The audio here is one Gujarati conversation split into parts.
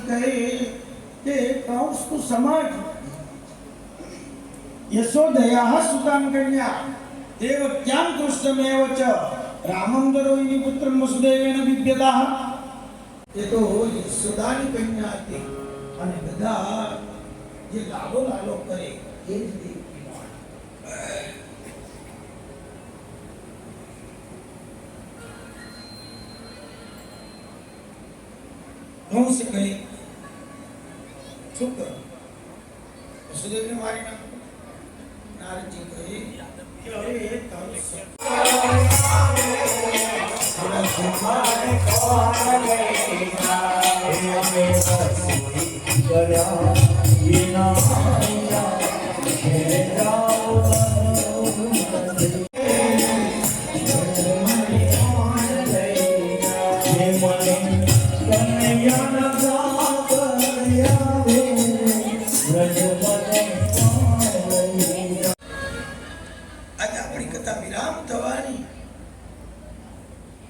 કહે કે કૌસ્તુ સમાજ યશોદયાઃ સુતાં કન્યા દેવક્યાં કૃષ્ણમેવ ચ રામં દરોહિની પુત્રં વસુદેવેન બિભ્યતાઃ. એ તો યશોદાની કન્યા હતી અને બધા જે લાલો લાલો કરે એ જ દેવકી માં. કંસ કહે શું કરો? વસુદેવને મારી નાખો. નારદજી કહે કે હવે તારું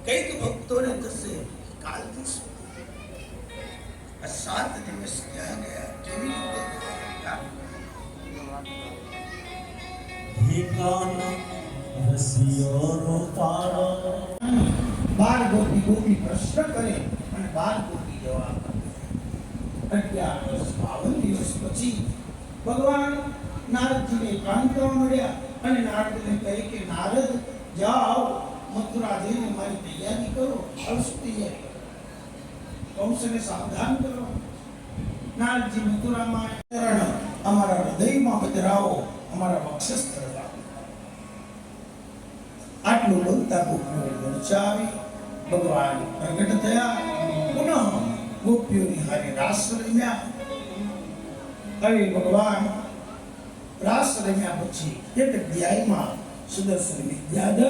કઈક ભક્તોને થશે કાલથી આ 7 દિવસ ક્યાં ગયા, કેવી રીતે 12 ગોપી પ્રશ્ન કરે અને 12 ગોપી જવાબ આપે. 52 દિવસ પછી ભગવાન નારદજીને એકાંતમાં મળ્યા અને નારદને કહે કે નારદ જાઓ મથુરા જઈને મારી તૈયારી કરો. શું તૈયારી કરો? કંસને સાવધાન કરો. નારદજી મથુરામાં અમારા હૃદયમાં પધરાવો, અમારા વક્ષસ્થળ લાવો. આટલું બોલતા ગોપીઓ મૂર્છાવી ભગવાન પ્રગટ થયા. પુનઃ ગોપીઓની હારે રાસ રમ્યા. હવે ભગવાન રાસ રમ્યા પછી એક અધ્યાયમાં સુદર્શન વિદ્યાધર